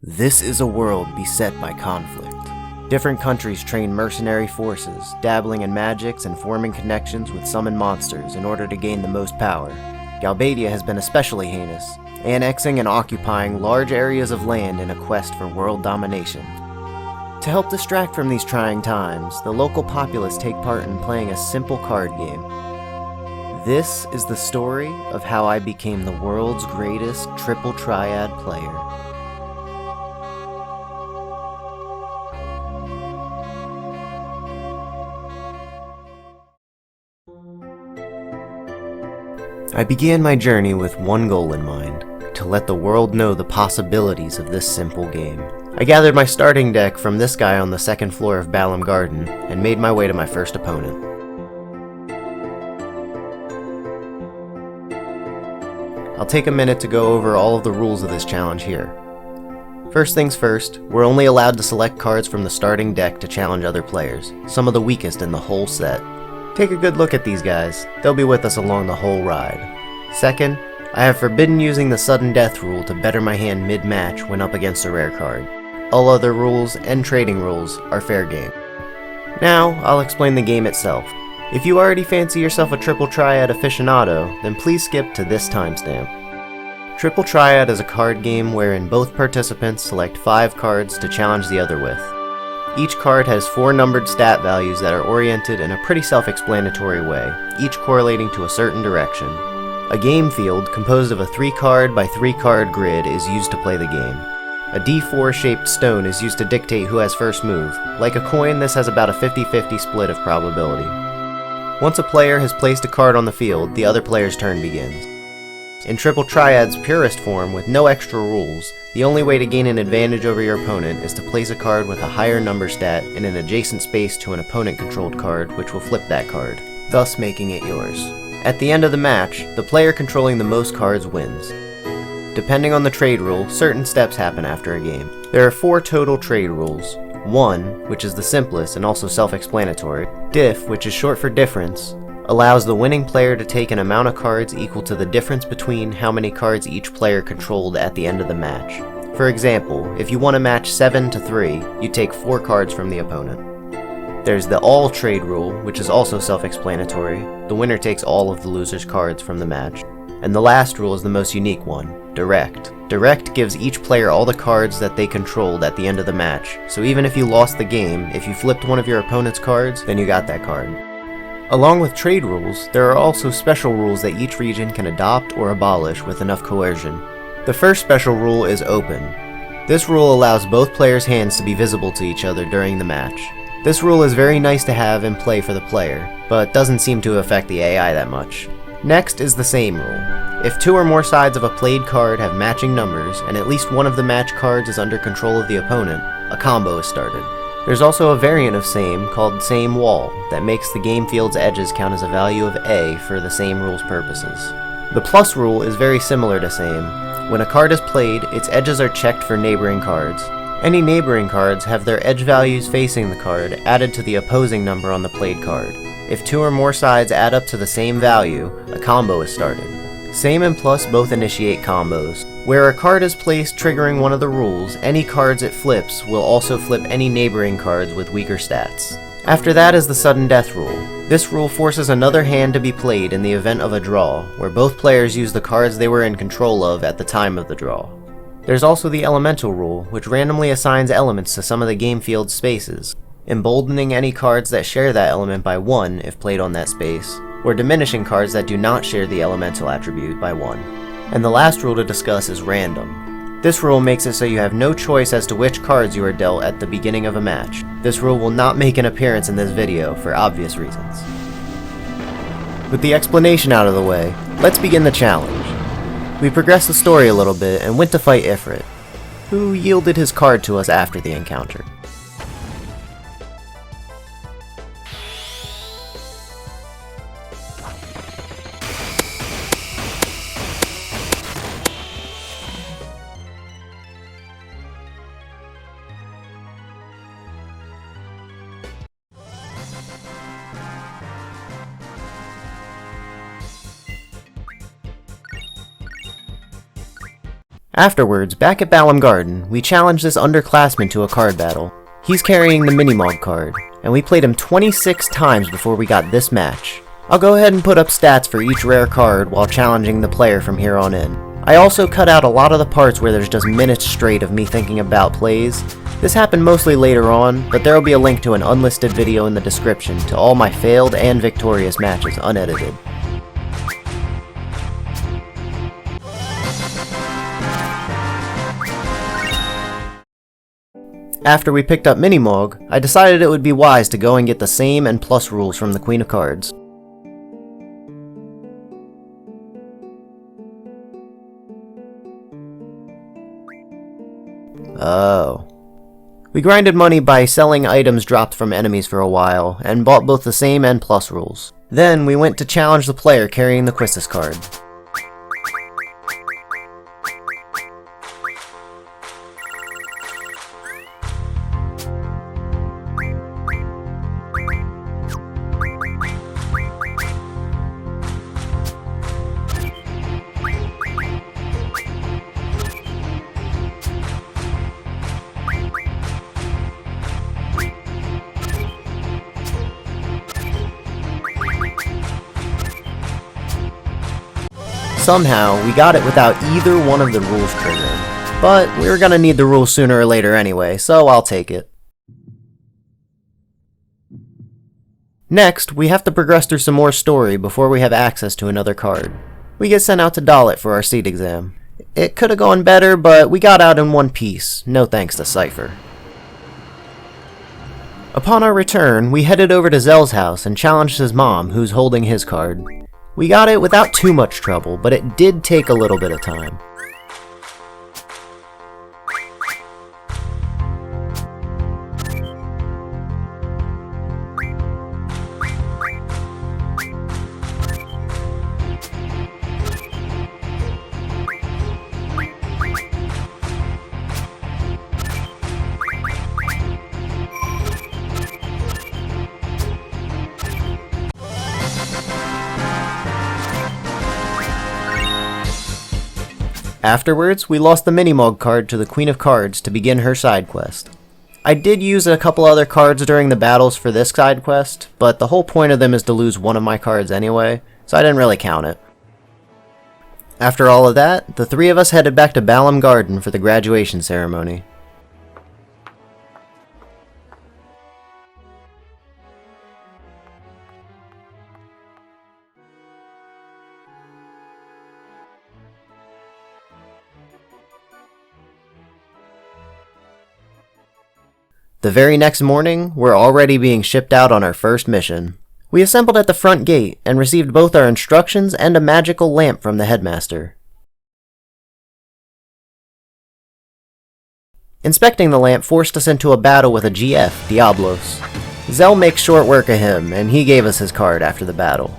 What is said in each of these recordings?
This is a world beset by conflict. Different countries train mercenary forces, dabbling in magics and forming connections with summoned monsters in order to gain the most power. Galbadia has been especially heinous, annexing and occupying large areas of land in a quest for world domination. To help distract from these trying times, the local populace take part in playing a simple card game. This is the story of how I became the world's greatest triple triad player. I began my journey with one goal in mind, to let the world know the possibilities of this simple game. I gathered my starting deck from this guy on the second floor of Balam Garden, and made my way to my first opponent. I'll take a minute to go over all of the rules of this challenge here. First things first, we're only allowed to select cards from the starting deck to challenge other players, some of the weakest in the whole set. Take a good look at these guys, they'll be with us along the whole ride. Second, I have forbidden using the sudden death rule to better my hand mid-match when up against a rare card. All other rules and trading rules are fair game. Now, I'll explain the game itself. If you already fancy yourself a triple triad aficionado, then please skip to this timestamp. Triple triad is a card game wherein both participants select 5 cards to challenge the other with. Each card has 4 numbered stat values that are oriented in a pretty self-explanatory way, each correlating to a certain direction. A game field composed of a 3-card by 3-card grid is used to play the game. A D4-shaped stone is used to dictate who has first move. Like a coin, this has about a 50-50 split of probability. Once a player has placed a card on the field, the other player's turn begins. In Triple Triad's purest form, with no extra rules, the only way to gain an advantage over your opponent is to place a card with a higher number stat in an adjacent space to an opponent-controlled card, which will flip that card, thus making it yours. At the end of the match, the player controlling the most cards wins. Depending on the trade rule, certain steps happen after a game. There are 4 total trade rules. 1, which is the simplest and also self-explanatory. Diff, which is short for difference, allows the winning player to take an amount of cards equal to the difference between how many cards each player controlled at the end of the match. For example, if you want a match 7-3, you take 4 cards from the opponent. There's the all trade rule, which is also self-explanatory. The winner takes all of the loser's cards from the match. And the last rule is the most unique one, direct. Direct gives each player all the cards that they controlled at the end of the match, so even if you lost the game, if you flipped one of your opponent's cards, then you got that card. Along with trade rules, there are also special rules that each region can adopt or abolish with enough coercion. The first special rule is open. This rule allows both players' hands to be visible to each other during the match. This rule is very nice to have in play for the player, but doesn't seem to affect the AI that much. Next is the same rule. If 2 or more sides of a played card have matching numbers, and at least one of the match cards is under control of the opponent, a combo is started. There's also a variant of same called same wall that makes the game field's edges count as a value of A for the same rule's purposes. The plus rule is very similar to same. When a card is played, its edges are checked for neighboring cards. Any neighboring cards have their edge values facing the card added to the opposing number on the played card. If 2 or more sides add up to the same value, a combo is started. Same and plus both initiate combos. Where a card is placed triggering one of the rules, any cards it flips will also flip any neighboring cards with weaker stats. After that is the sudden death rule. This rule forces another hand to be played in the event of a draw, where both players use the cards they were in control of at the time of the draw. There's also the elemental rule, which randomly assigns elements to some of the game field's spaces, emboldening any cards that share that element by 1 if played on that space, or diminishing cards that do not share the elemental attribute by 1. And the last rule to discuss is random. This rule makes it so you have no choice as to which cards you are dealt at the beginning of a match. This rule will not make an appearance in this video for obvious reasons. With the explanation out of the way, let's begin the challenge. We progressed the story a little bit and went to fight Ifrit, who yielded his card to us after the encounter. Afterwards, back at Balam Garden, we challenged this underclassman to a card battle. He's carrying the Minimog card, and we played him 26 times before we got this match. I'll go ahead and put up stats for each rare card while challenging the player from here on in. I also cut out a lot of the parts where there's just minutes straight of me thinking about plays. This happened mostly later on, but there will be a link to an unlisted video in the description to all my failed and victorious matches unedited. After we picked up Minimog, I decided it would be wise to go and get the same and plus rules from the Queen of Cards. Oh. We grinded money by selling items dropped from enemies for a while, and bought both the same and plus rules. Then we went to challenge the player carrying the Quistis card. Somehow, we got it without either one of the rules triggering. But we were gonna need the rules sooner or later anyway, so I'll take it. Next, we have to progress through some more story before we have access to another card. We get sent out to Dalit for our seat exam. It could have gone better, but we got out in one piece, no thanks to Cypher. Upon our return, we headed over to Zell's house and challenged his mom, who's holding his card. We got it without too much trouble, but it did take a little bit of time. Afterwards, we lost the Minimog card to the Queen of Cards to begin her side quest. I did use a couple other cards during the battles for this side quest, but the whole point of them is to lose one of my cards anyway, so I didn't really count it. After all of that, the three of us headed back to Balam Garden for the graduation ceremony. The very next morning, we're already being shipped out on our first mission. We assembled at the front gate and received both our instructions and a magical lamp from the headmaster. Inspecting the lamp forced us into a battle with a GF, Diablos. Zell makes short work of him, and he gave us his card after the battle.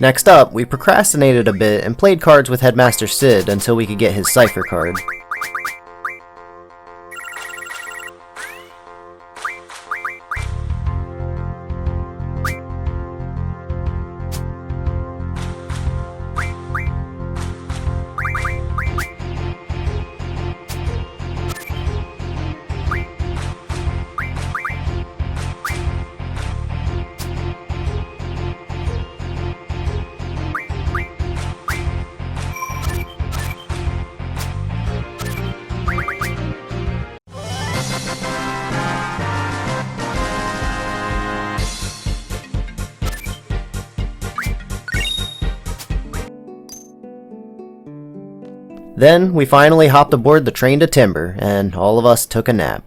Next up, we procrastinated a bit and played cards with Headmaster Sid until we could get his Cypher card. Then, we finally hopped aboard the train to Timber, and all of us took a nap.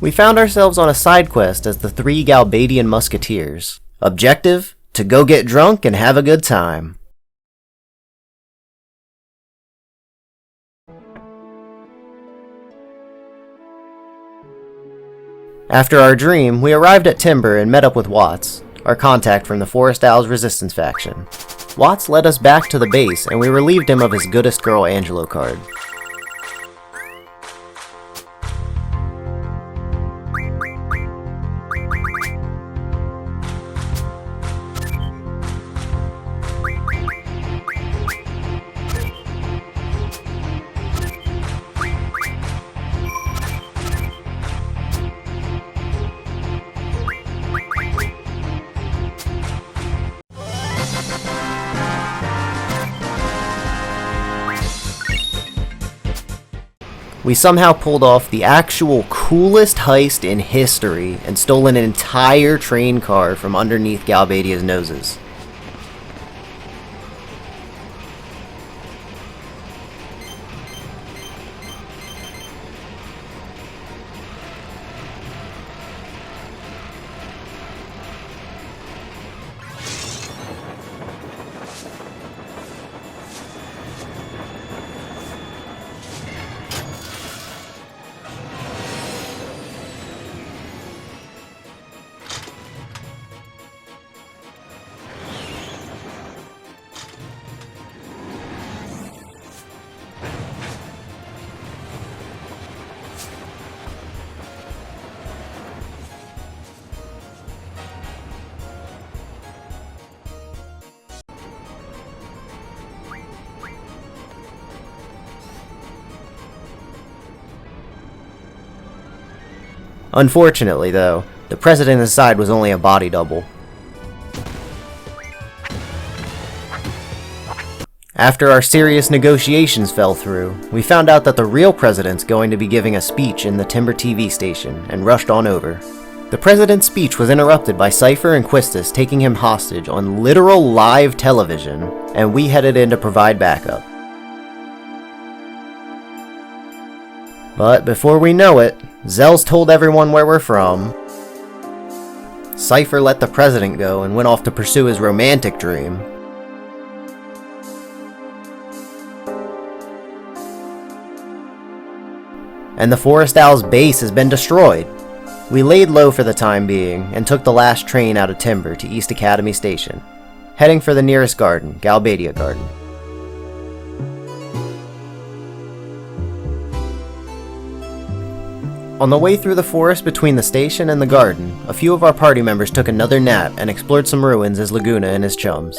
We found ourselves on a side quest as the 3 Galbadian Musketeers. Objective? To go get drunk and have a good time. After our dream, we arrived at Timber and met up with Watts, our contact from the Forest Owls Resistance faction. Watts led us back to the base and we relieved him of his Goodest Girl Angelo card. We somehow pulled off the actual coolest heist in history and stole an entire train car from underneath Galbadia's noses. Unfortunately, though, the president inside was only a body double. After our serious negotiations fell through, we found out that the real president's going to be giving a speech in the Timber TV station, and rushed on over. The president's speech was interrupted by Cypher and Quistis taking him hostage on literal live television, and we headed in to provide backup. But before we know it, Zell's told everyone where we're from. Cypher let the president go and went off to pursue his romantic dream. And the Forest Owl's base has been destroyed. We laid low for the time being and took the last train out of Timber to East Academy Station, heading for the nearest garden, Galbadia Garden. On the way through the forest between the station and the garden, a few of our party members took another nap and explored some ruins as Laguna and his chums.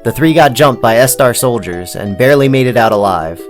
The 3 got jumped by S-Star soldiers and barely made it out alive.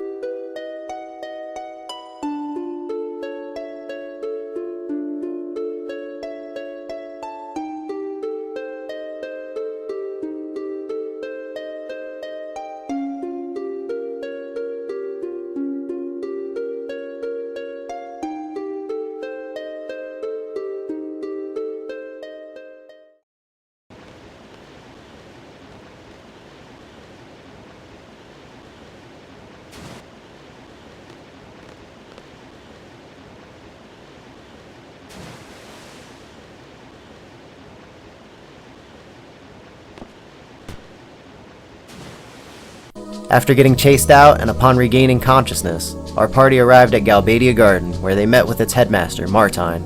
After getting chased out and upon regaining consciousness, our party arrived at Galbadia Garden, where they met with its headmaster, Martine.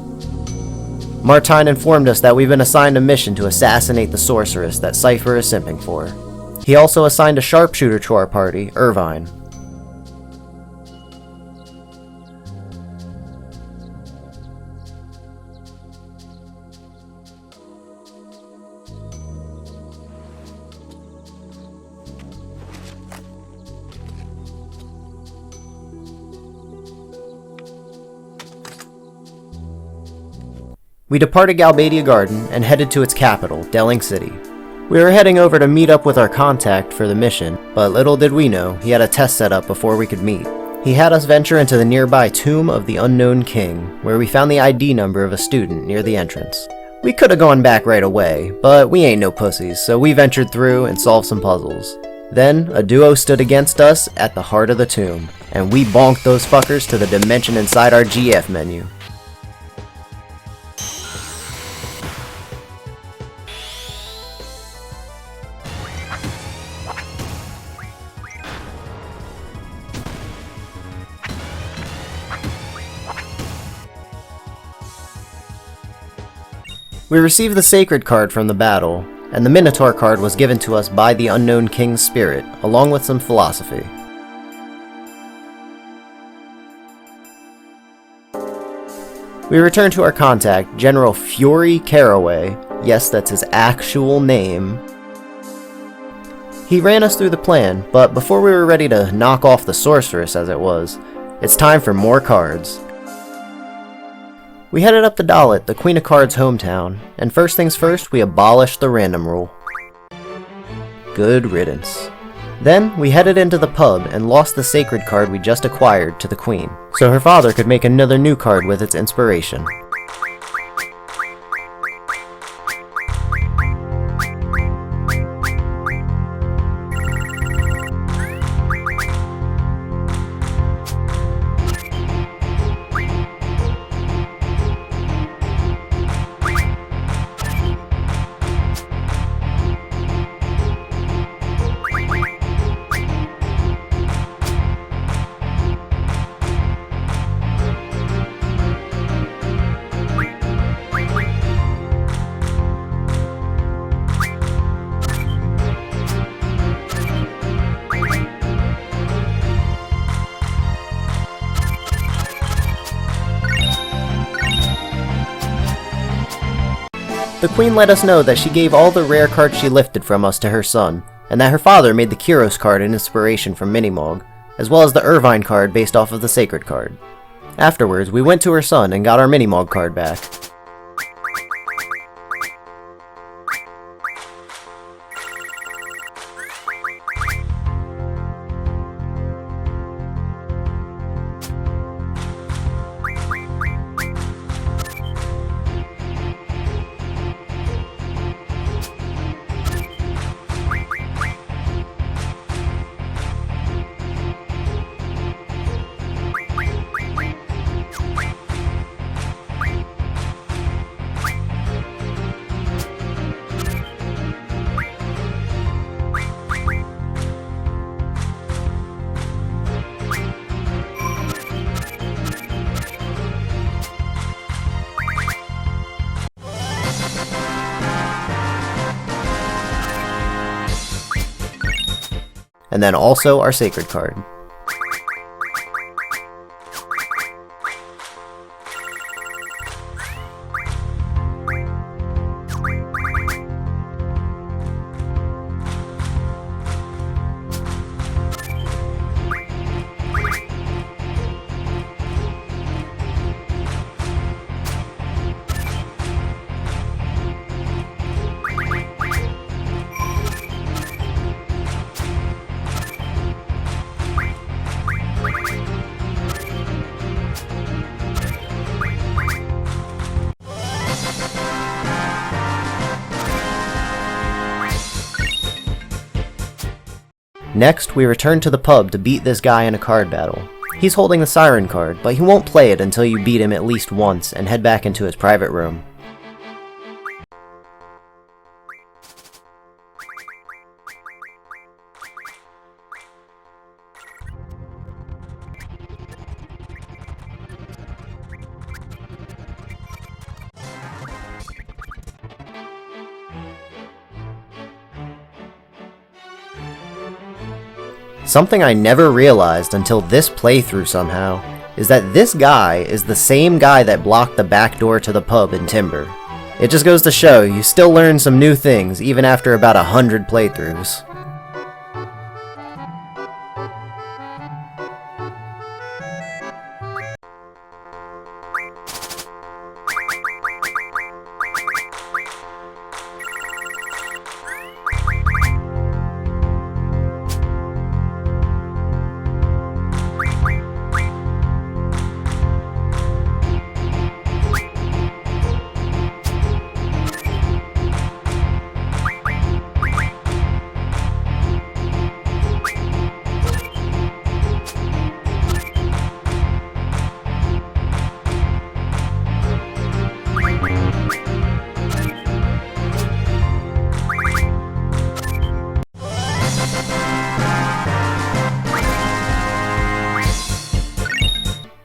Martine informed us that we've been assigned a mission to assassinate the sorceress that Cypher is simping for. He also assigned a sharpshooter to our party, Irvine. We departed Galbadia Garden and headed to its capital, Delling City. We were heading over to meet up with our contact for the mission, but little did we know he had a test set up before we could meet. He had us venture into the nearby Tomb of the Unknown King, where we found the ID number of a student near the entrance. We could have gone back right away, but we ain't no pussies, so we ventured through and solved some puzzles. Then, a duo stood against us at the heart of the tomb, and we bonked those fuckers to the dimension inside our GF menu. We received the Sacred card from the battle, and the Minotaur card was given to us by the Unknown King's spirit, along with some philosophy. We returned to our contact, General Fury Caraway. Yes, that's his actual name. He ran us through the plan, but before we were ready to knock off the sorceress as it was, it's time for more cards. We headed up to Dalit, the Queen of Cards' hometown, and first things first, we abolished the random rule. Good riddance. Then, we headed into the pub and lost the Sacred card we just acquired to the Queen, so her father could make another new card with its inspiration. The Queen let us know that she gave all the rare cards she lifted from us to her son, and that her father made the Kyros card an inspiration from Minimog, as well as the Irvine card based off of the Sacred card. Afterwards, we went to her son and got our Minimog card back. And then also our Sacred card. Next, we return to the pub to beat this guy in a card battle. He's holding the Siren card, but he won't play it until you beat him at least once and head back into his private room. Something I never realized until this playthrough somehow, is that this guy is the same guy that blocked the back door to the pub in Timber. It just goes to show, you still learn some new things even after about 100 playthroughs.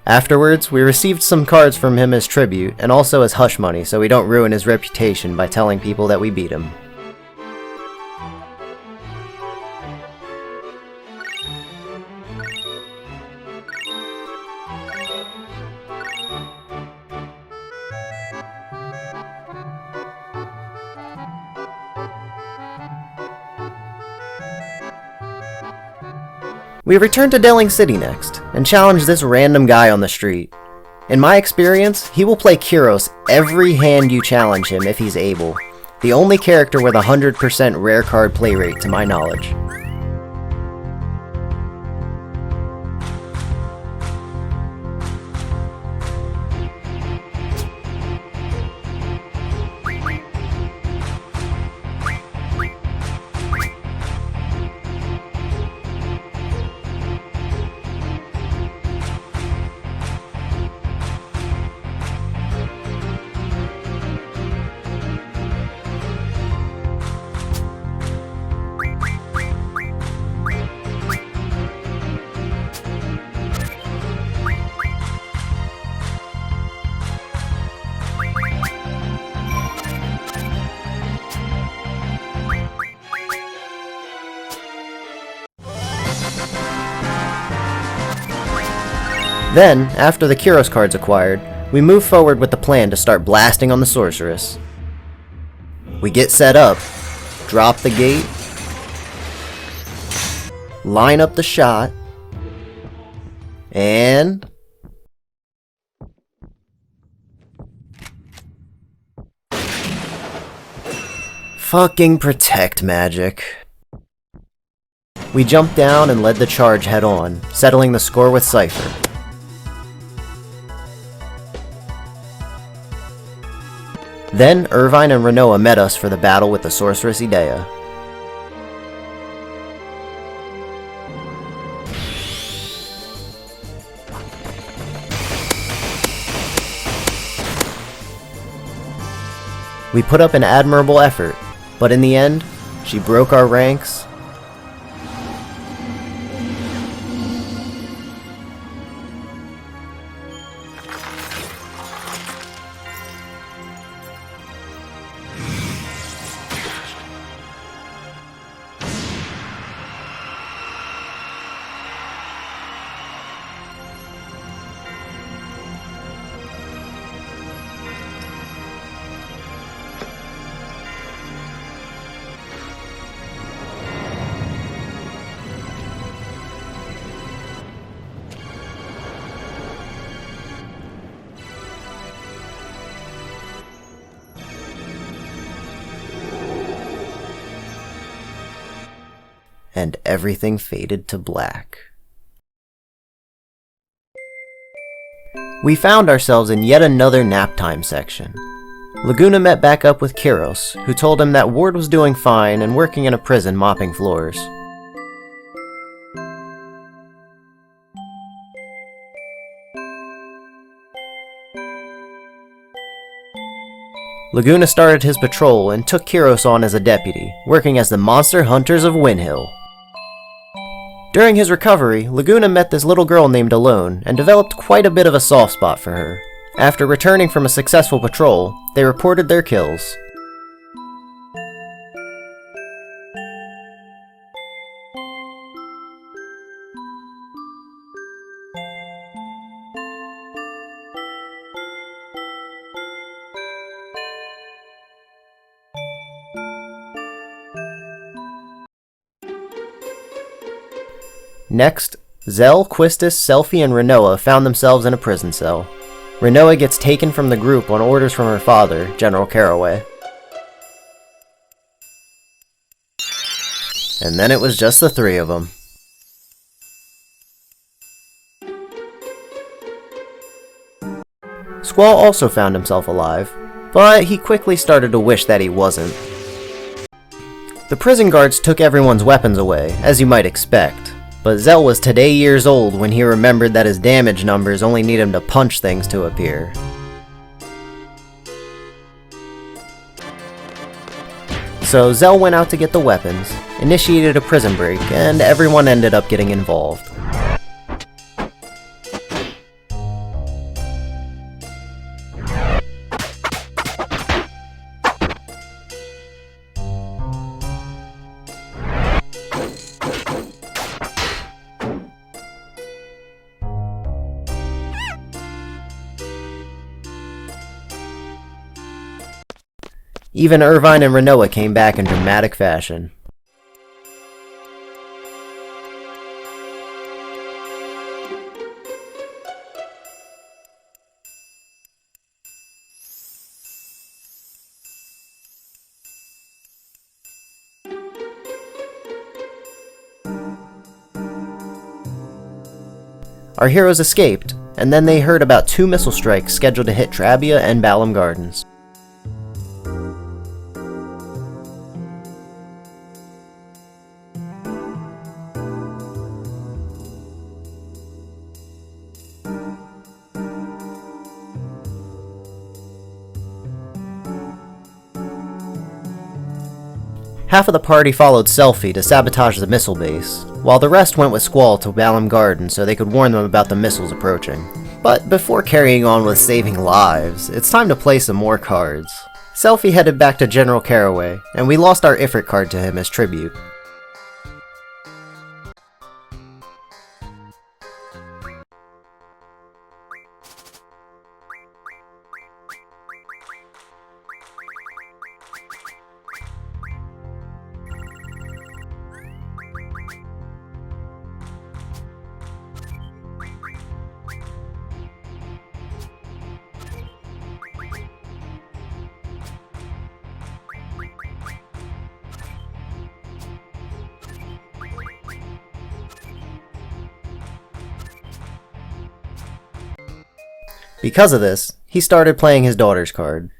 Afterwards, we received some cards from him as tribute, and also as hush money so we don't ruin his reputation by telling people that we beat him. We return to Delling City next, and challenge this random guy on the street. In my experience, he will play Kyros every hand you challenge him if he's able. The only character with a 100% rare card play rate to my knowledge. Then, after the Kyros card's acquired, we move forward with the plan to start blasting on the sorceress. We get set up, drop the gate, line up the shot, and... fucking protect magic. We jumped down and led the charge head on, settling the score with Cypher. Then, Irvine and Renoa met us for the battle with the Sorceress Idea. We put up an admirable effort, but in the end, she broke our ranks. And everything faded to black. We found ourselves in yet another nap time section. Laguna met back up with Kyros, who told him that Ward was doing fine and working in a prison mopping floors. Laguna started his patrol and took Kyros on as a deputy, working as the Monster Hunters of Windhill. During his recovery, Laguna met this little girl named Alone and developed quite a bit of a soft spot for her. After returning from a successful patrol, they reported their kills. Next, Zell, Quistis, Selphie, and Renoa found themselves in a prison cell. Renoa gets taken from the group on orders from her father, General Caraway. And then it was just the three of them. Squall also found himself alive, but he quickly started to wish that he wasn't. The prison guards took everyone's weapons away, as you might expect. But Zell was today years old when he remembered that his damage numbers only need him to punch things to appear. So Zell went out to get the weapons, initiated a prison break, and everyone ended up getting involved. Even Irvine and Renoa came back in dramatic fashion. Our heroes escaped, and then they heard about 2 missile strikes scheduled to hit Trabia and Balam Gardens. Half of the party followed Selphie to sabotage the missile base, while the rest went with Squall to Balam Garden so they could warn them about the missiles approaching. But before carrying on with saving lives, it's time to play some more cards. Selphie headed back to General Caraway, and we lost our Ifrit card to him as tribute. Because of this, he started playing his daughter's card.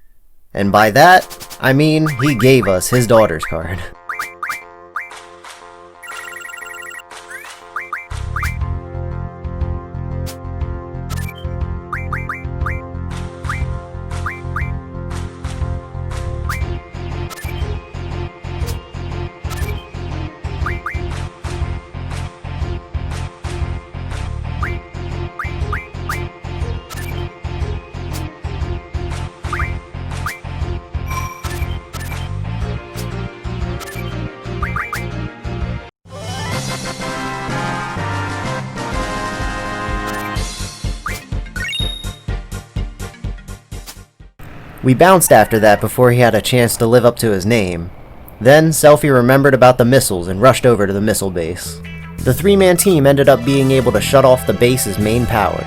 And by that, I mean he gave us his daughter's card. We bounced after that before he had a chance to live up to his name. Then, Selphie remembered about the missiles and rushed over to the missile base. The 3-man team ended up being able to shut off the base's main power.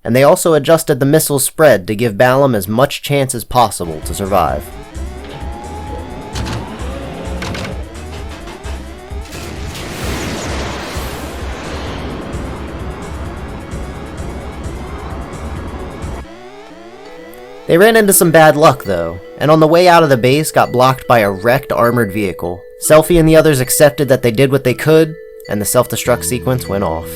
And they also adjusted the missile spread to give Balam as much chance as possible to survive. They ran into some bad luck though, and on the way out of the base got blocked by a wrecked armored vehicle. Selphie and the others accepted that they did what they could, and the self-destruct sequence went off.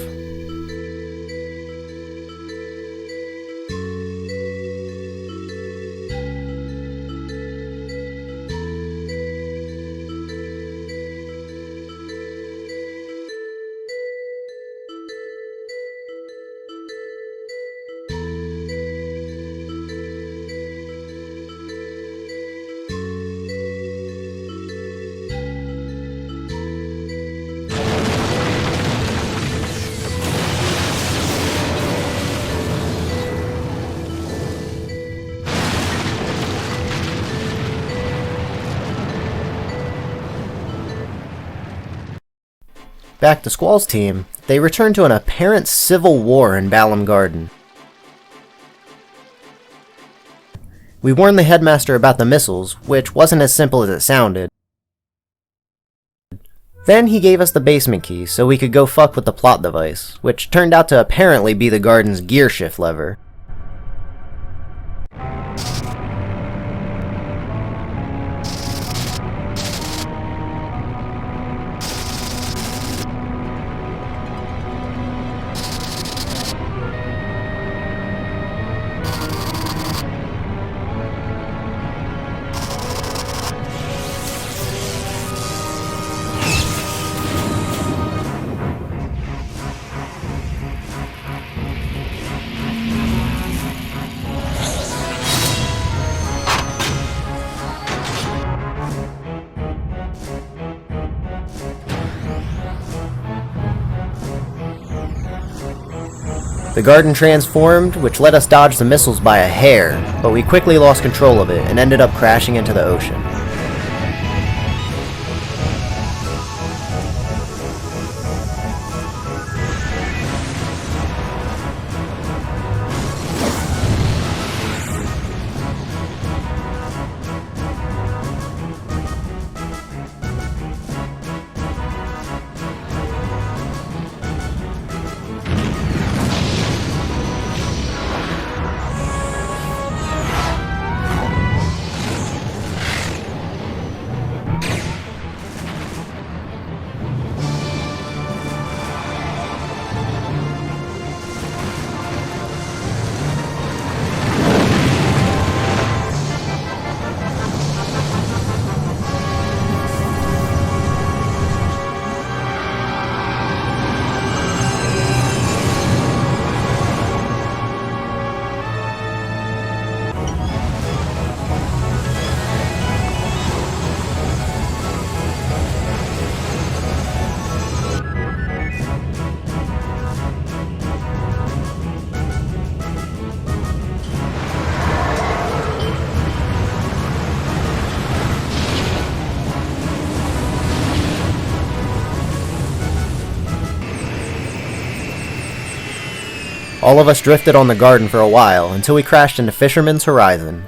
Back to Squall's team, they returned to an apparent civil war in Balam Garden. We warned the headmaster about the missiles, which wasn't as simple as it sounded. Then he gave us the basement key so we could go fuck with the plot device, which turned out to apparently be the garden's gear shift lever. The garden transformed, which let us dodge the missiles by a hair, but we quickly lost control of it and ended up crashing into the ocean. All of us drifted on the garden for a while until we crashed into Fisherman's Horizon.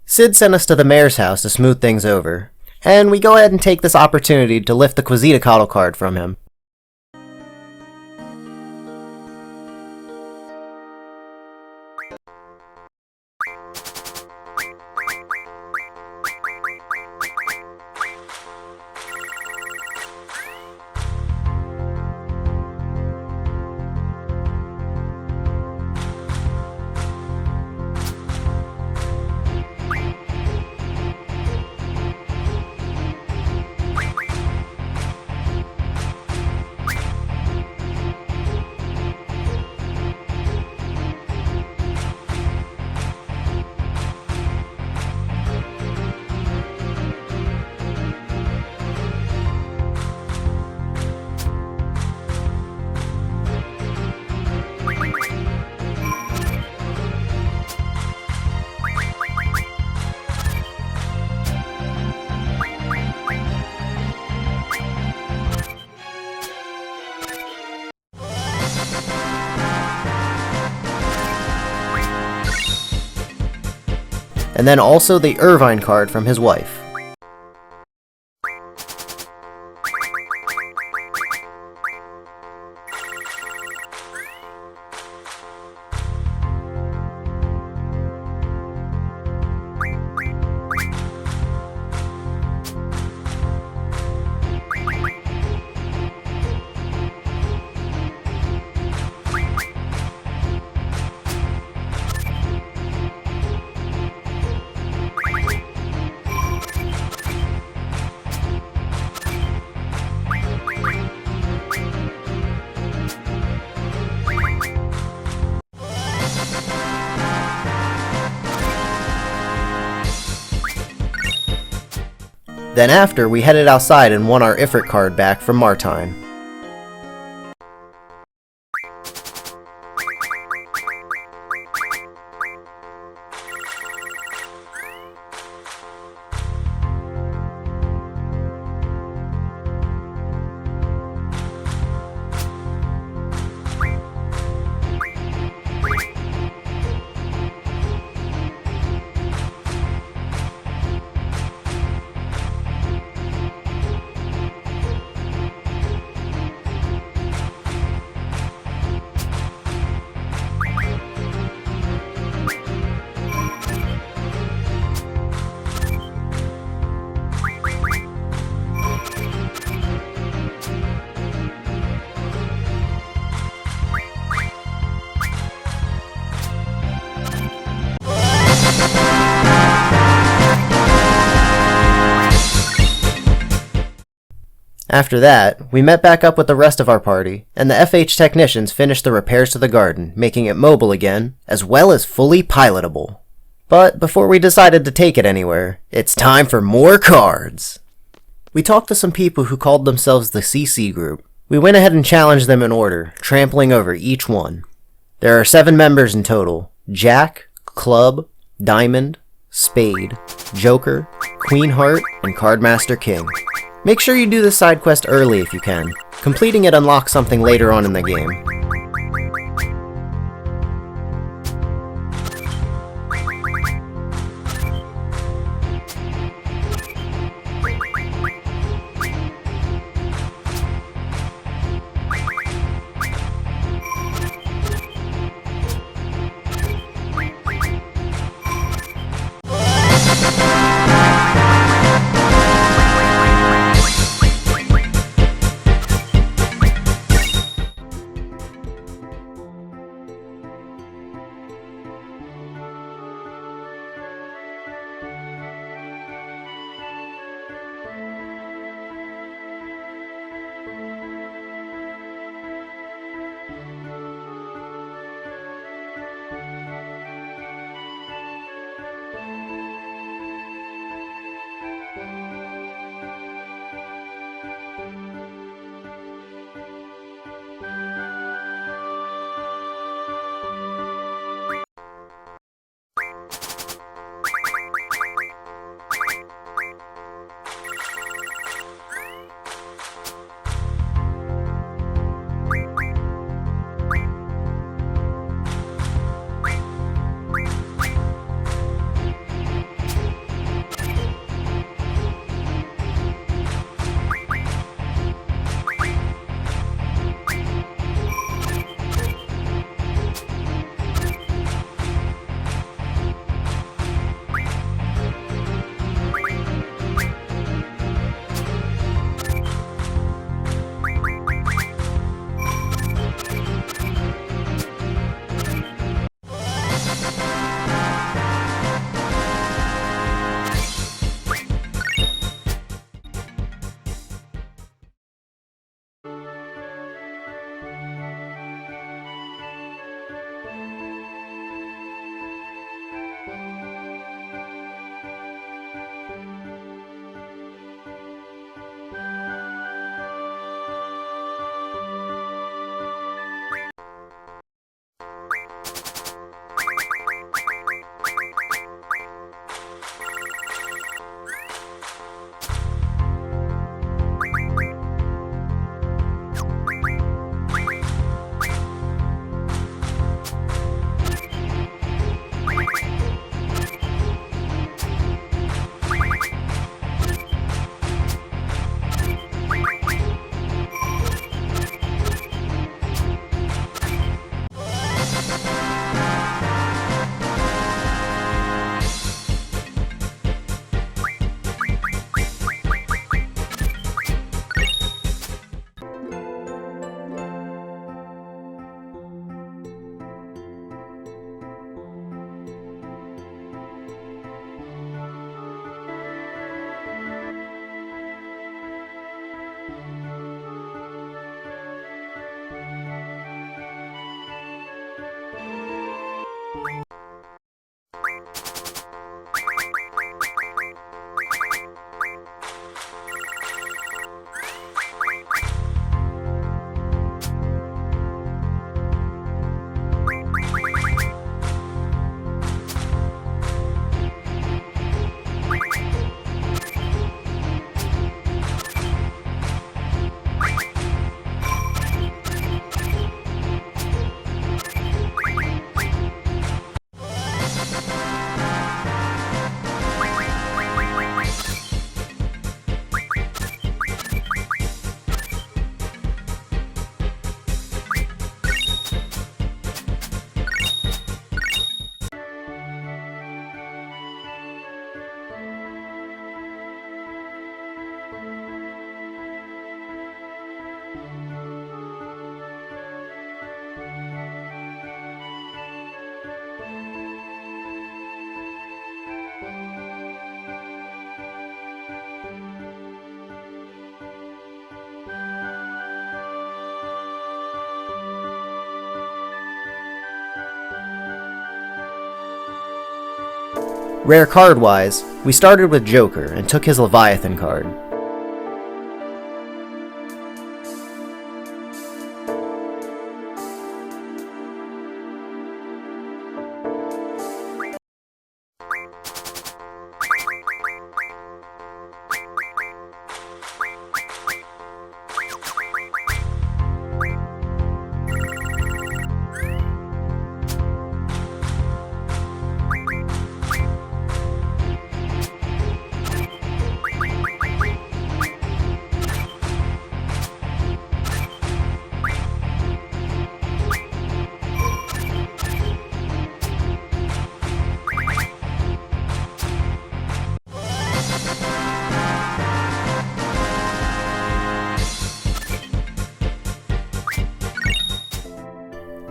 Sid sent us to the mayor's house to smooth things over, and we go ahead and take this opportunity to lift the Quasitacotl card from him. And then also the Irvine card from his wife. Then after, we headed outside and won our Ifrit card back from Martine. After that, we met back up with the rest of our party, and the FH technicians finished the repairs to the garden, making it mobile again, as well as fully pilotable. But before we decided to take it anywhere, it's time for more cards! We talked to some people who called themselves the CC group. We went ahead and challenged them in order, trampling over each one. There are 7 members in total: Jack, Club, Diamond, Spade, Joker, Queen Heart, and Cardmaster King. Make sure you do this side quest early if you can. Completing it unlocks something later on in the game. Rare card-wise, we started with Joker and took his Leviathan card.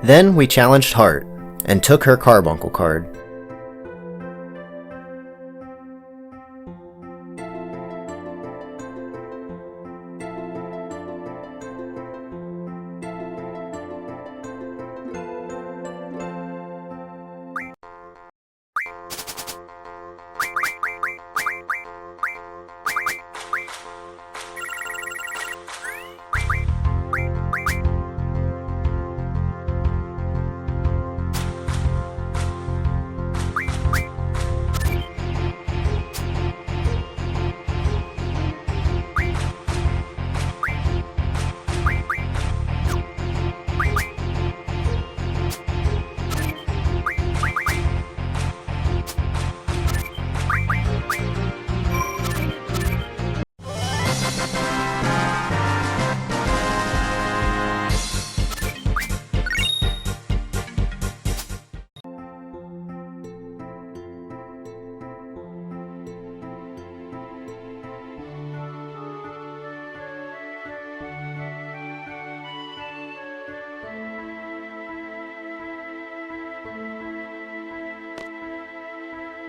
Then we challenged Heart, and took her Carbuncle card.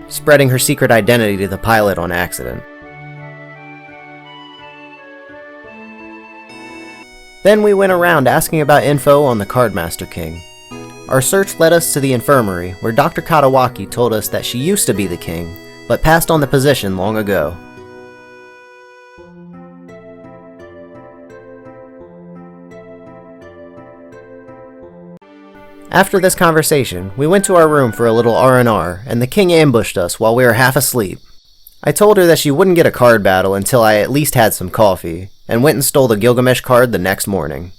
Spreading her secret identity to the pilot on accident. Then we went around asking about info on the Cardmaster King. Our search led us to the infirmary, where Dr. Katawaki told us that she used to be the king, but passed on the position long ago. After this conversation, we went to our room for a little R&R, and the king ambushed us while we were half asleep. I told her that she wouldn't get a card battle until I at least had some coffee, and went and stole the Gilgamesh card the next morning.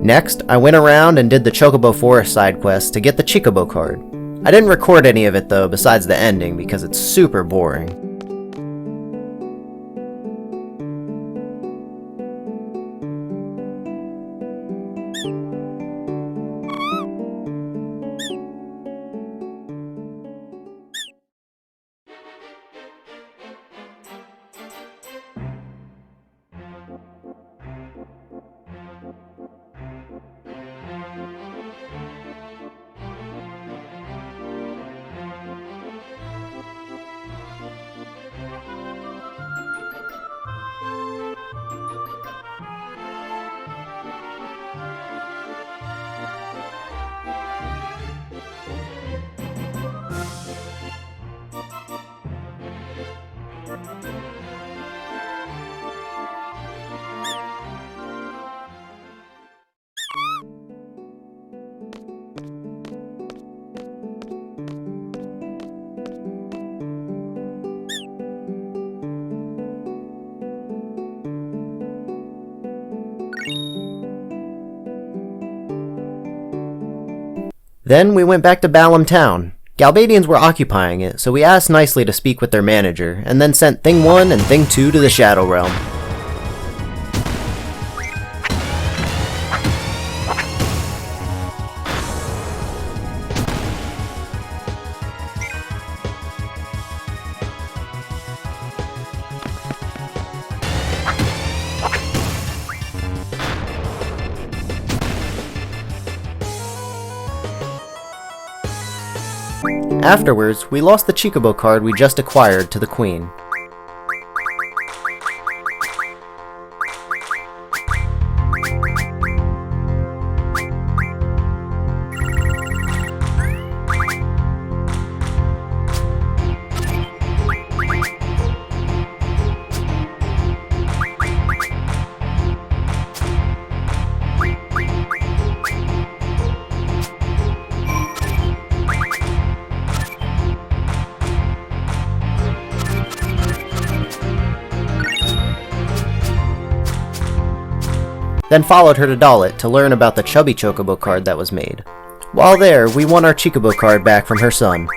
Next, I went around and did the Chocobo Forest side quest to get the Chocobo card. I didn't record any of it though, besides the ending, because it's super boring. Then we went back to Balam Town. Galbadians were occupying it, so we asked nicely to speak with their manager, and then sent Thing 1 and Thing 2 to the Shadow Realm. Afterwards, we lost the Chocobo card we just acquired to the Queen. Then followed her to Dalit to learn about the chubby Chocobo card that was made. While there, we won our Chocobo card back from her son.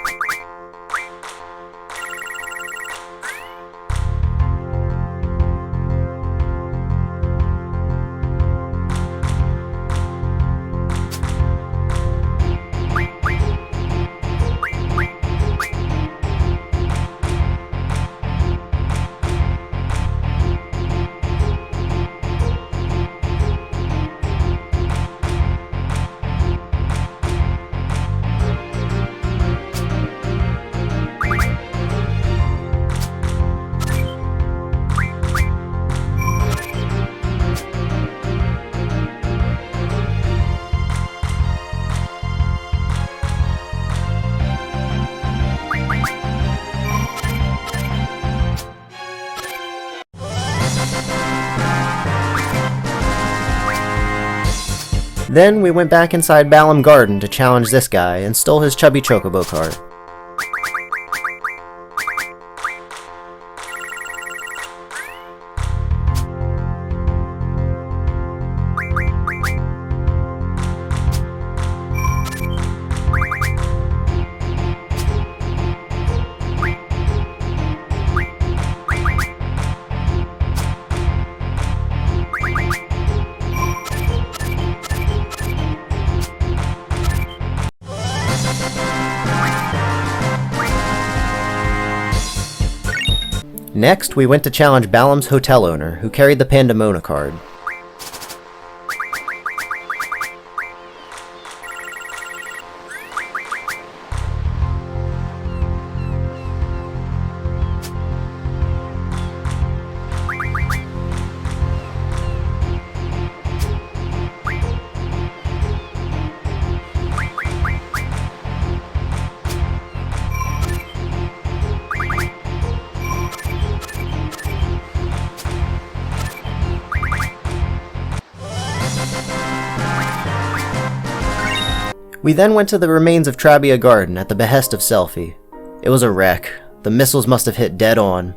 Then we went back inside Balam Garden to challenge this guy and stole his chubby Chocobo card. Next, we went to challenge Balam's hotel owner, who carried the Pandemona card. We then went to the remains of Trabia Garden at the behest of Selphie. It was a wreck. The missiles must have hit dead on.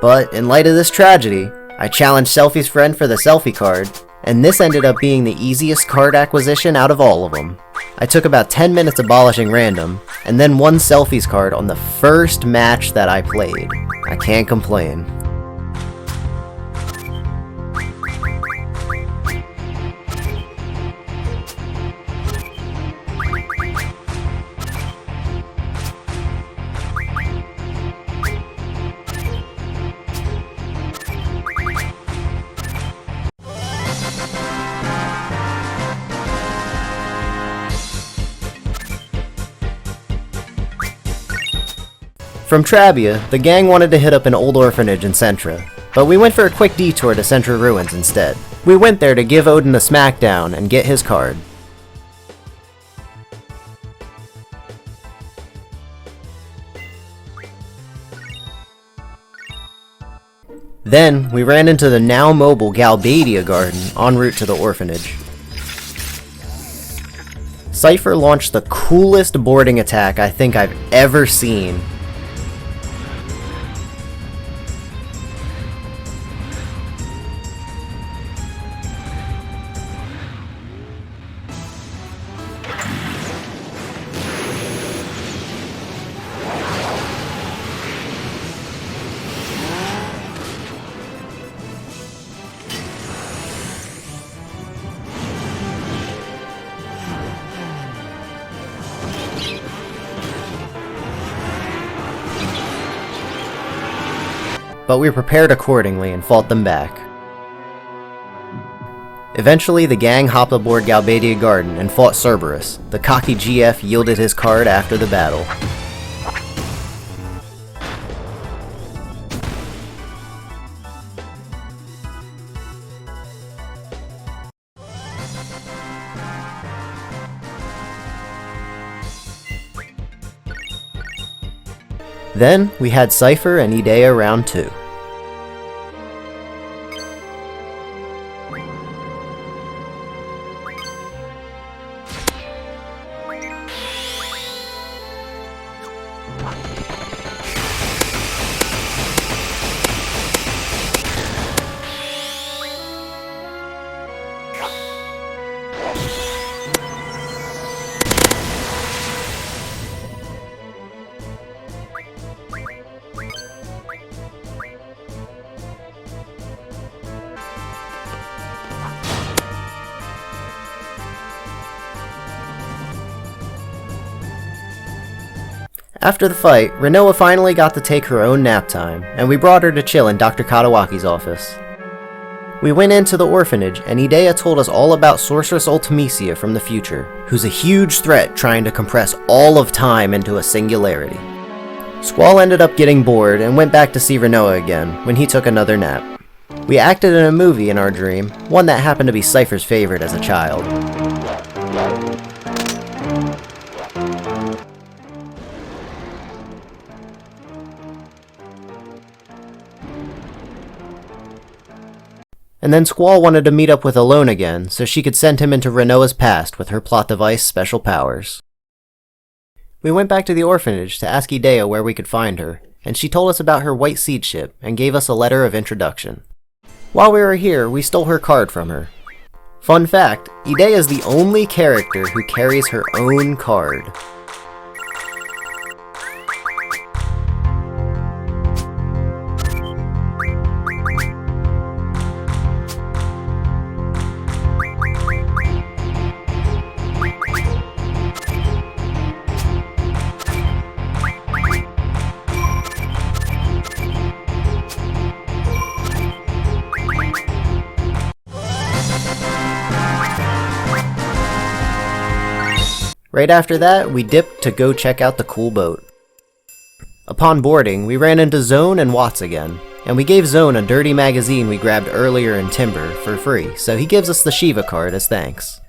But in light of this tragedy, I challenged Selphie's friend for the Selphie card, and this ended up being the easiest card acquisition out of all of them. I took about 10 minutes abolishing random, and then won Selphie's card on the first match that I played. I can't complain. From Trabia, the gang wanted to hit up an old orphanage in Centra, but we went for a quick detour to Centra Ruins instead. We went there to give Odin a smackdown and get his card. Then, we ran into the now mobile Galbadia Garden en route to the orphanage. Cypher launched the coolest boarding attack I think I've ever seen. but we prepared accordingly and fought them back. Eventually, the gang hopped aboard Galbadia Garden and fought Cerberus. The cocky GF yielded his card after the battle. Then, we had Cypher and Idea round 2. After the fight, Rinoa finally got to take her own nap time, and we brought her to chill in Dr. Katawaki's office. We went into the orphanage, and Idea told us all about Sorceress Ultimisia from the future, who's a huge threat trying to compress all of time into a singularity. Squall ended up getting bored and went back to see Rinoa again, when he took another nap. We acted in a movie in our dream, one that happened to be Cypher's favorite as a child. And then Squall wanted to meet up with Alone again, so she could send him into Rinoa's past with her plot device special powers. We went back to the orphanage to ask Idea where we could find her, and she told us about her White Seed ship and gave us a letter of introduction. While we were here, we stole her card from her. Fun fact, Idea is the only character who carries her own card. Right after that, we dipped to go check out the cool boat. Upon boarding, we ran into Zone and Watts again, and we gave Zone a dirty magazine we grabbed earlier in Timber for free, so he gives us the Shiva card as thanks.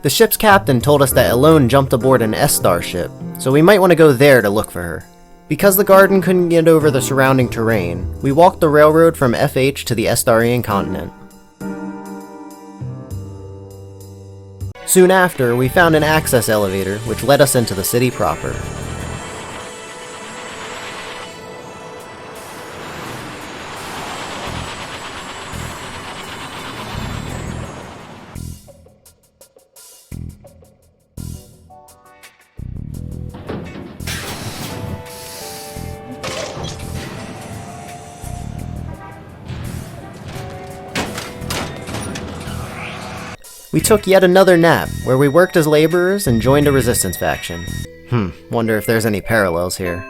The ship's captain told us that Alone jumped aboard an S-Star ship, so we might want to go there to look for her. Because the garden couldn't get over the surrounding terrain, we walked the railroad from FH to the Estarian continent. Soon after, we found an access elevator which led us into the city proper. We took yet another nap, where we worked as laborers and joined a resistance faction. Wonder if there's any parallels here.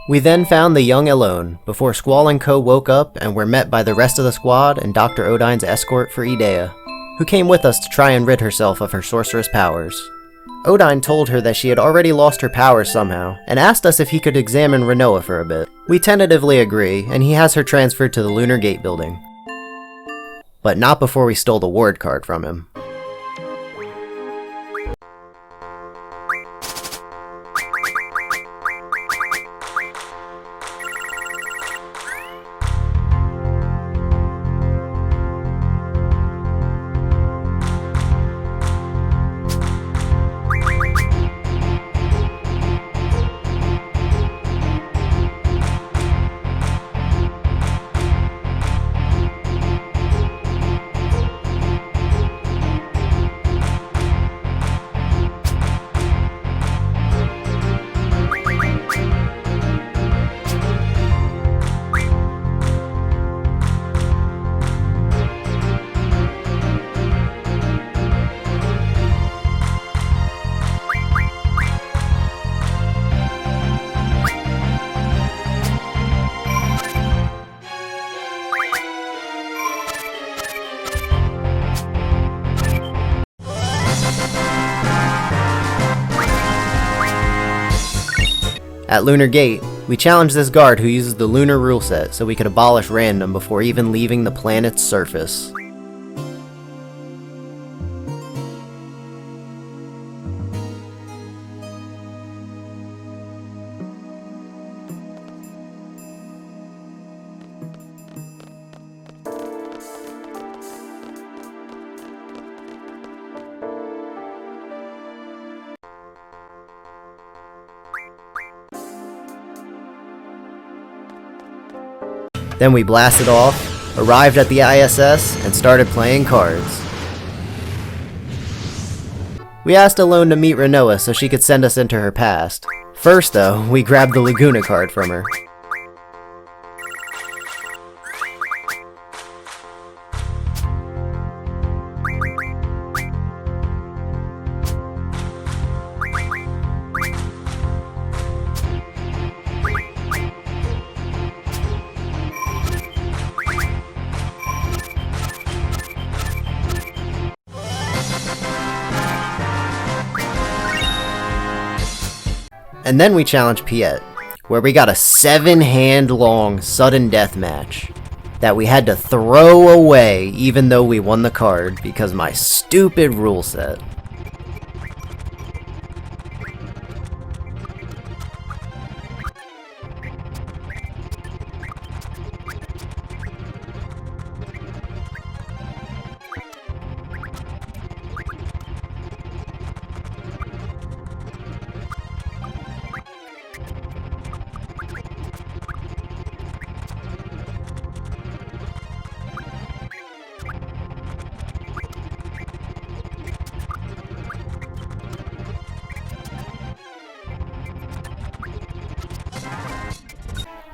We then found the young Alone, before Squall and Co. woke up and were met by the rest of the squad and Dr. Odine's escort for Idea, who came with us to try and rid herself of her sorceress powers. Odine told her that she had already lost her powers somehow, and asked us if he could examine Rinoa for a bit. We tentatively agree, and he has her transferred to the Lunar Gate building. But not before we stole the ward card from him. At Lunar Gate, we challenged this guard who uses the lunar rule set so we could abolish random before even leaving the planet's surface. Then we blasted off, arrived at the ISS, and started playing cards. We asked Alone to meet Renoa so she could send us into her past. First though, we grabbed the Laguna card from her. And then we challenged Piet, where we got a 7-hand long sudden death match that we had to throw away even though we won the card because my stupid rule set.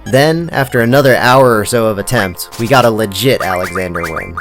Then, after another hour or so of attempts, we got a legit Alexander win.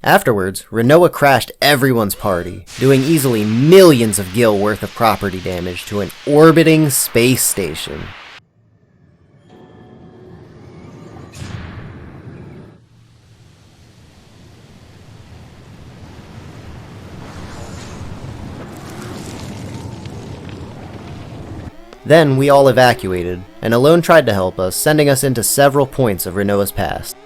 Afterwards, Renoa crashed everyone's party, doing easily millions of gil worth of property damage to an orbiting space station. Then we all evacuated, and Alone tried to help us, sending us into several points of Renoa's past.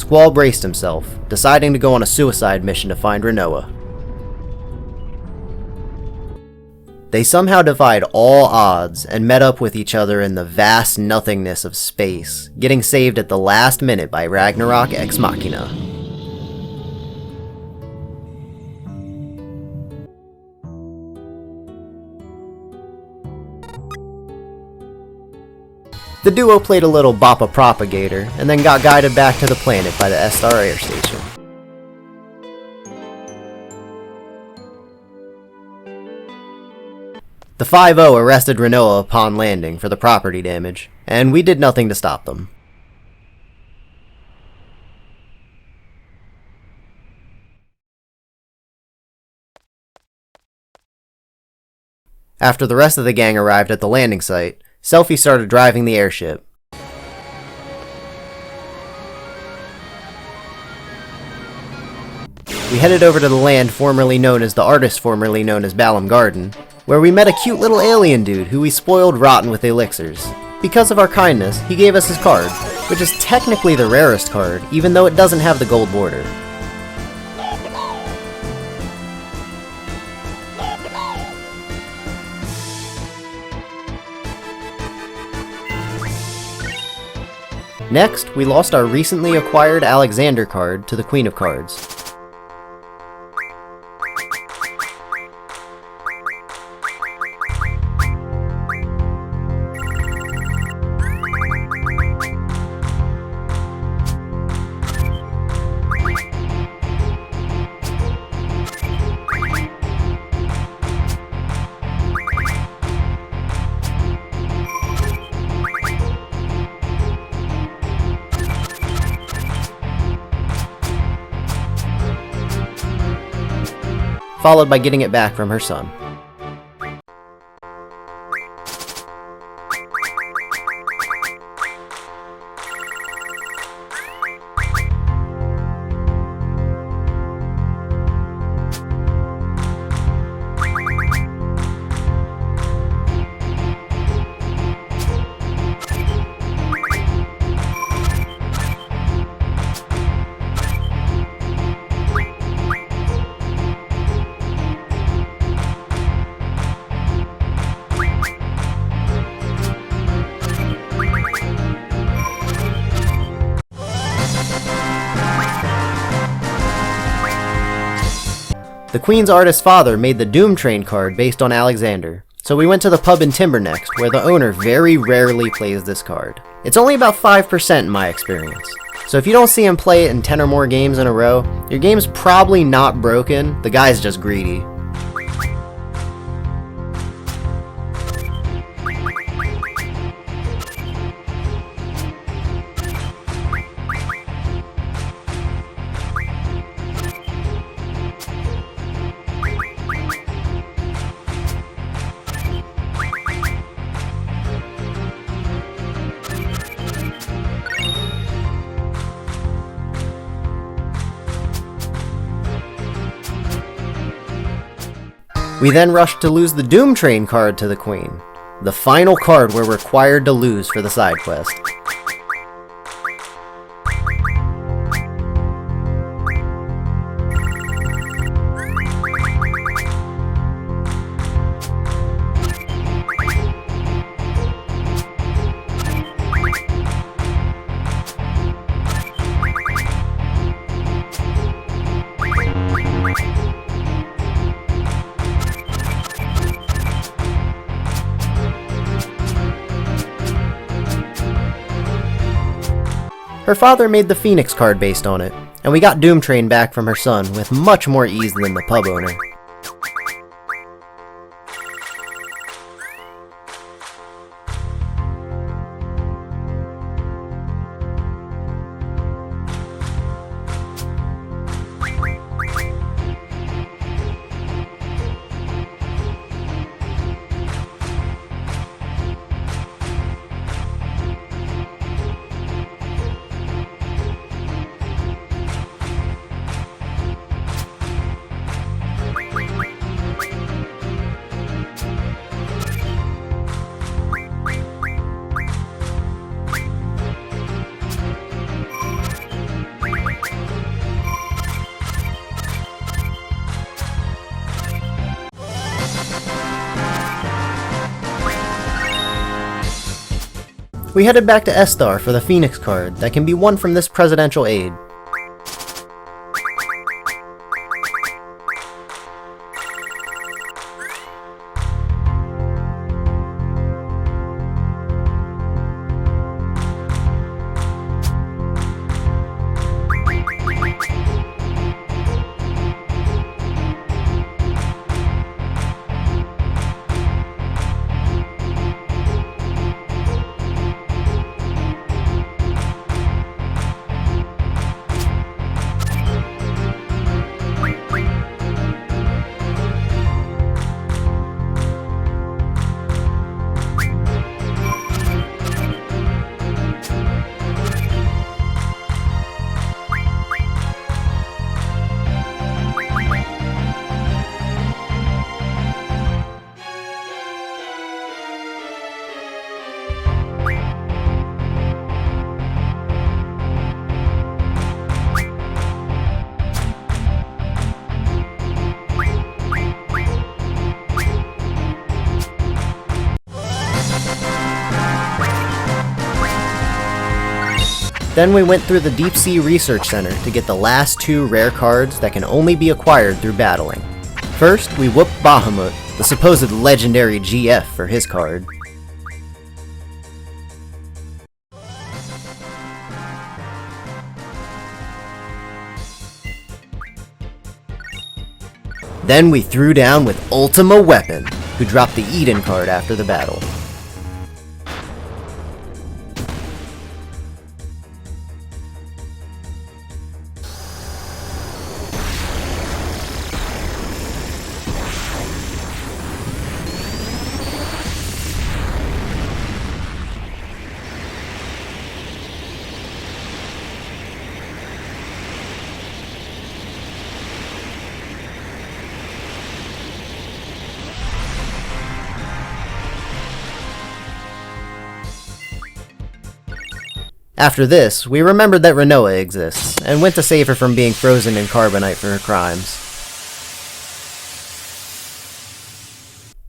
Squall braced himself, deciding to go on a suicide mission to find Rinoa. They somehow defied all odds and met up with each other in the vast nothingness of space, getting saved at the last minute by Ragnarok Ex Machina. The duo played a little Bappa Propagator, and then got guided back to the planet by the Estar Air Station. The 5-0 arrested Rinoa upon landing for the property damage, and we did nothing to stop them. After the rest of the gang arrived at the landing site, Selphie started driving the airship. We headed over to the land formerly known as the artist formerly known as Balam Garden, where we met a cute little alien dude who we spoiled rotten with elixirs. Because of our kindness, he gave us his card, which is technically the rarest card, even though it doesn't have the gold border. Next, we lost our recently acquired Alexander card to the Queen of Cards. Followed by getting it back from her son. The Queen's artist's father made the Doom Train card based on Alexander, so we went to the pub in Timber next, where the owner very rarely plays this card. It's only about 5% in my experience. So if you don't see him play it in 10 or more games in a row, your game's probably not broken, the guy's just greedy. We then rushed to lose the Doom Train card to the Queen, the final card we're required to lose for the side quest. Her father made the Phoenix card based on it, and we got Doom Train back from her son with much more ease than the pub owner. we headed back to Esthar for the Phoenix card that can be won from this presidential aide. Then we went through the Deep Sea Research Center to get the last 2 rare cards that can only be acquired through battling. First, we whooped Bahamut, the supposed legendary GF for his card. Then we threw down with Ultima Weapon, who dropped the Eden card after the battle. After this, we remembered that Rinoa exists, and went to save her from being frozen in carbonite for her crimes.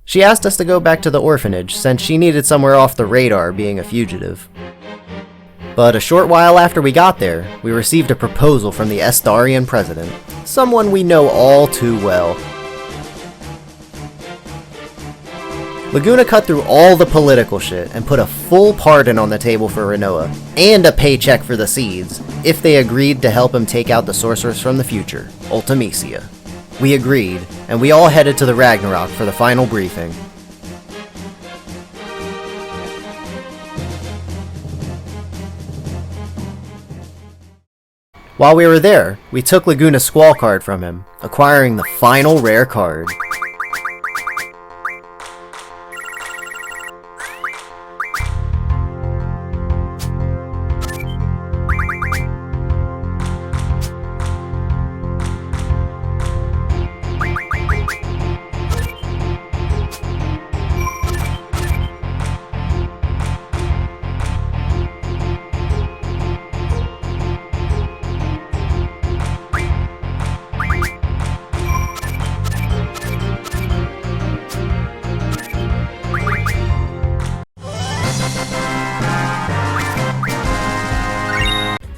She asked us to go back to the orphanage, since she needed somewhere off the radar being a fugitive. But a short while after we got there, we received a proposal from the Estharian president, someone we know all too well. Laguna cut through all the political shit and put a full pardon on the table for Rinoa, and a paycheck for the Seeds, if they agreed to help him take out the sorceress from the future, Ultimecia. We agreed, and we all headed to the Ragnarok for the final briefing. While we were there, we took Laguna's Squall card from him, acquiring the final rare card.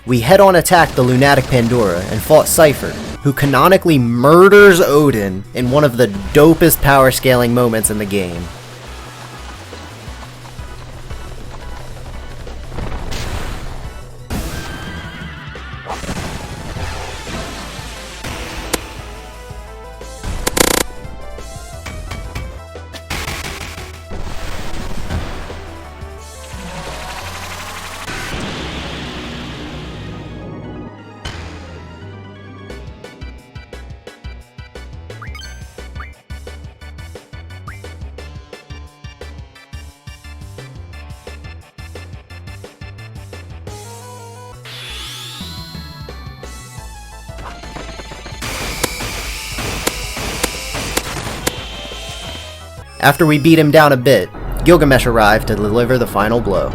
We head-on attacked the Lunatic Pandora and fought Cypher, who canonically murders Odin in one of the dopest power scaling moments in the game. After we beat him down a bit, Gilgamesh arrived to deliver the final blow.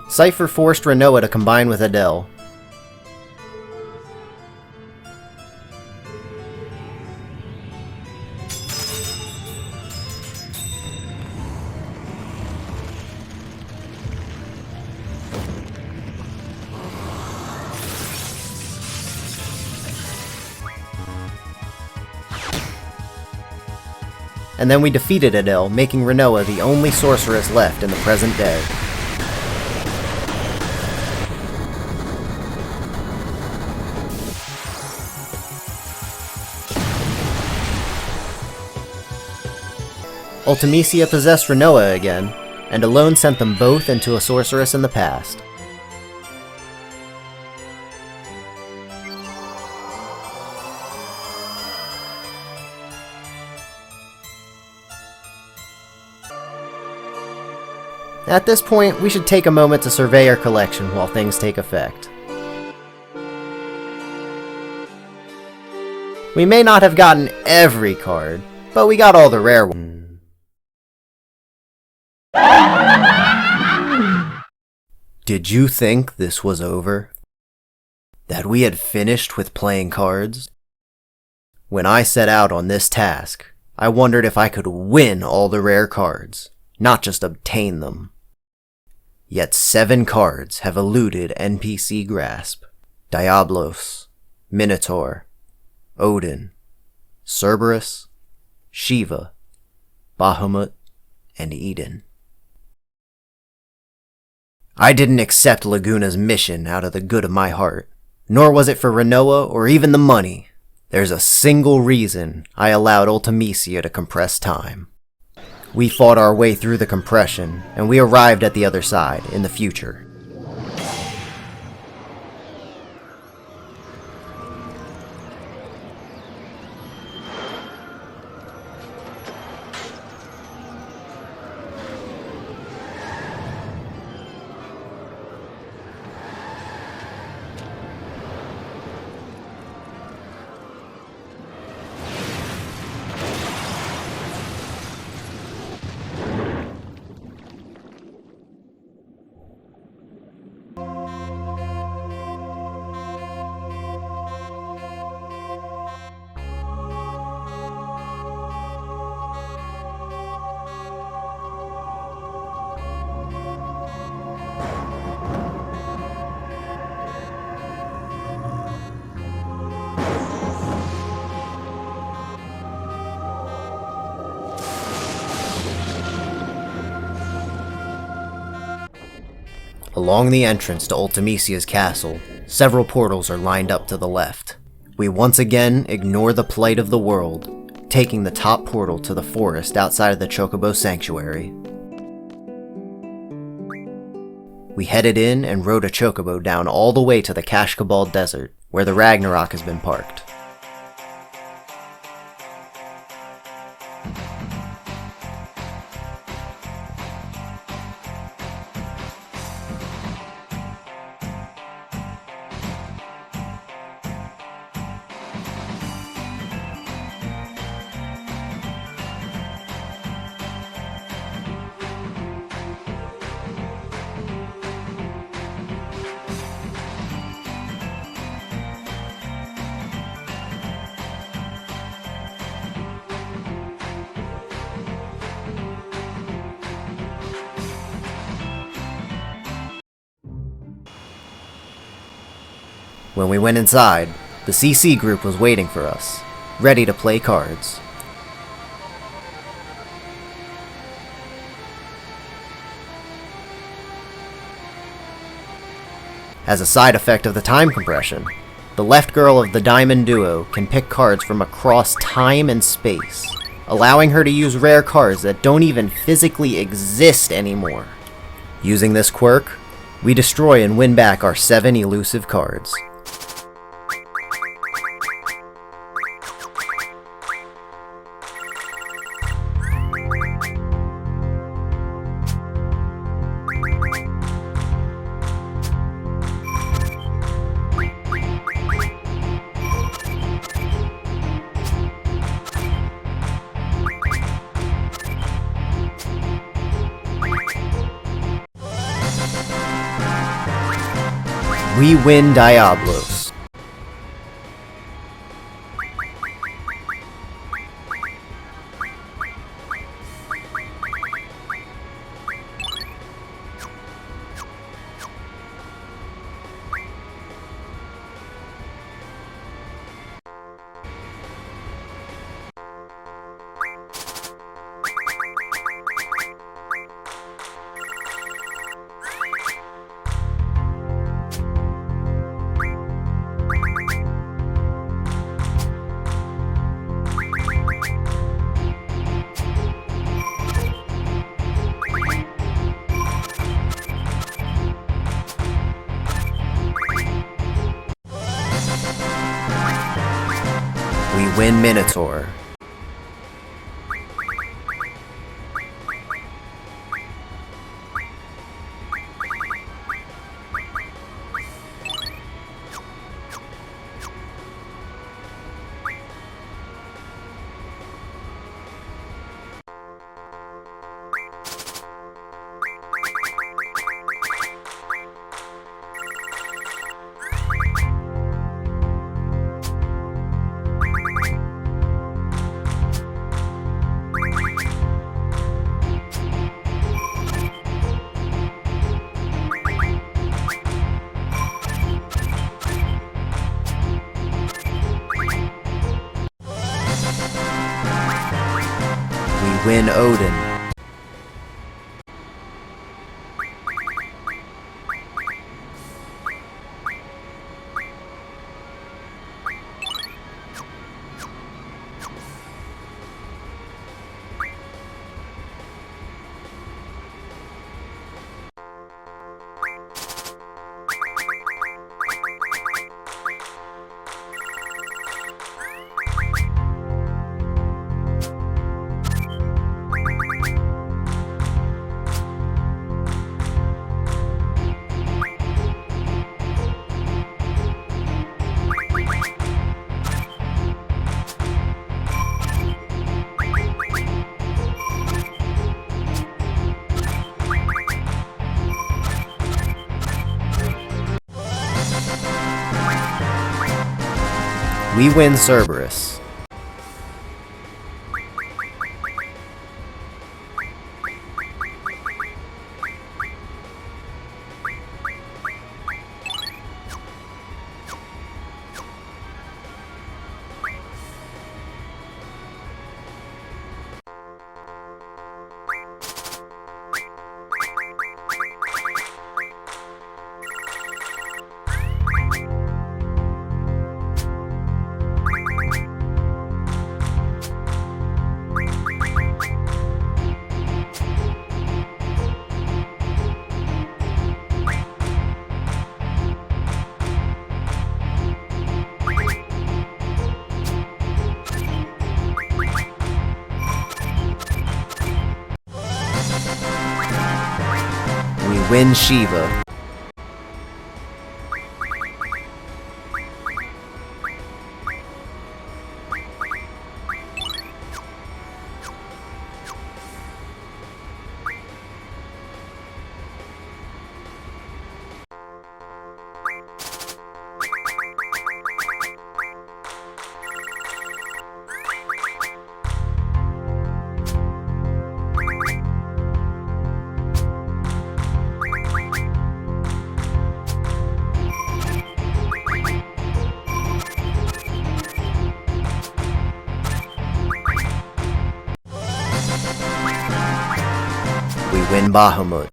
Cypher forced Rinoa to combine with Adele. And then we defeated Adele, making Rinoa the only sorceress left in the present day. Ultimecia possessed Rinoa again, and alone sent them both into a sorceress in the past. At this point, we should take a moment to survey our collection while things take effect. We may not have gotten every card, but we got all the rare ones. Did you think this was over? That we had finished with playing cards? When I set out on this task, I wondered if I could win all the rare cards, not just obtain them. Yet 7 cards have eluded NPC grasp. Diablos, Minotaur, Odin, Cerberus, Shiva, Bahamut, and Eden. I didn't accept Laguna's mission out of the good of my heart, nor was it for Rinoa or even the money. There's a single reason I allowed Ultimecia to compress time. We fought our way through the compression, and we arrived at the other side, in the future. Along the entrance to Ultimecia's castle, several portals are lined up to the left. We once again ignore the plight of the world, taking the top portal to the forest outside of the Chocobo Sanctuary. We headed in and rode a Chocobo down all the way to the Kashkabal Desert, where the Ragnarok has been parked. When we went inside, the CC group was waiting for us, ready to play cards. As a side effect of the time compression, the left girl of the Diamond Duo can pick cards from across time and space, allowing her to use rare cards that don't even physically exist anymore. Using this quirk, we destroy and win back our 7 elusive cards. We win Diablos. We win Minotaur. We win Odin. We win Cerberus. We win Shiva. We win Bahamut.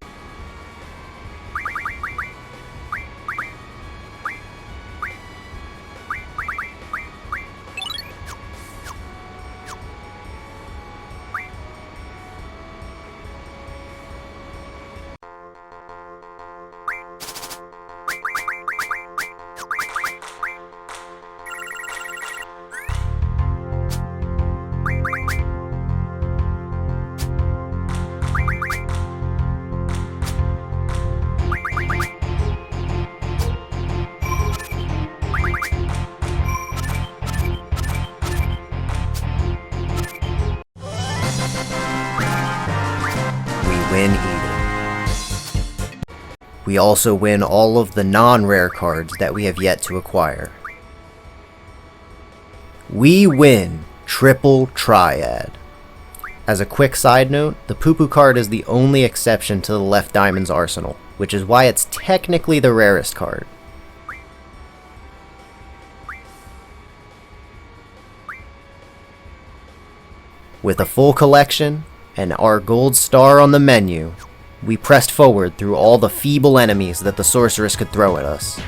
We win Eden. We also win all of the non-rare cards that we have yet to acquire. We win Triple Triad. As a quick side note, the Poo Poo card is the only exception to the Left Diamond's arsenal, which is why it's technically the rarest card. With a full collection, and our gold star on the menu, we pressed forward through all the feeble enemies that the sorceress could throw at us.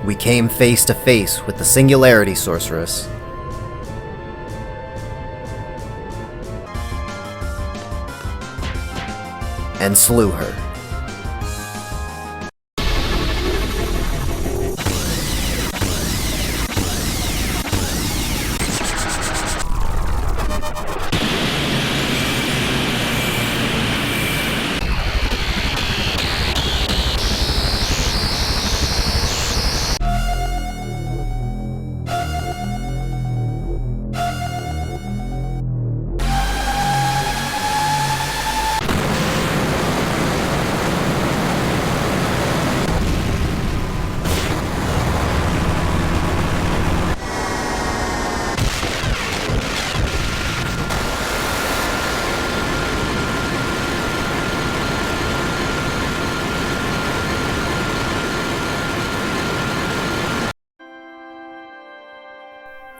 We came face to face with the Singularity Sorceress. And slew her.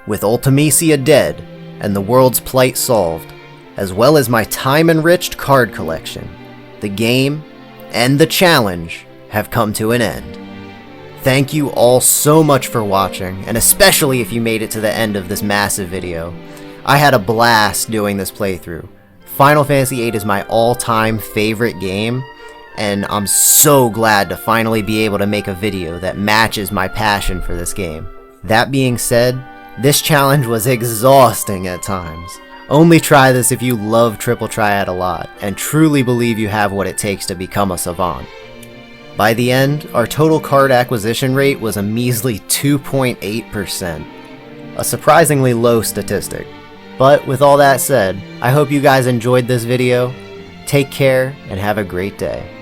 With Ultimecia dead, and the world's plight solved, as well as my time-enriched card collection, the game, and the challenge have come to an end. Thank you all so much for watching, and especially if you made it to the end of this massive video. I had a blast doing this playthrough. Final Fantasy VIII is my all-time favorite game, and I'm so glad to finally be able to make a video that matches my passion for this game. That being said, this challenge was exhausting at times. Only try this if you love Triple Triad a lot, and truly believe you have what it takes to become a savant. By the end, our total card acquisition rate was a measly 2.8%. A surprisingly low statistic. But with all that said, I hope you guys enjoyed this video. Take care, and have a great day.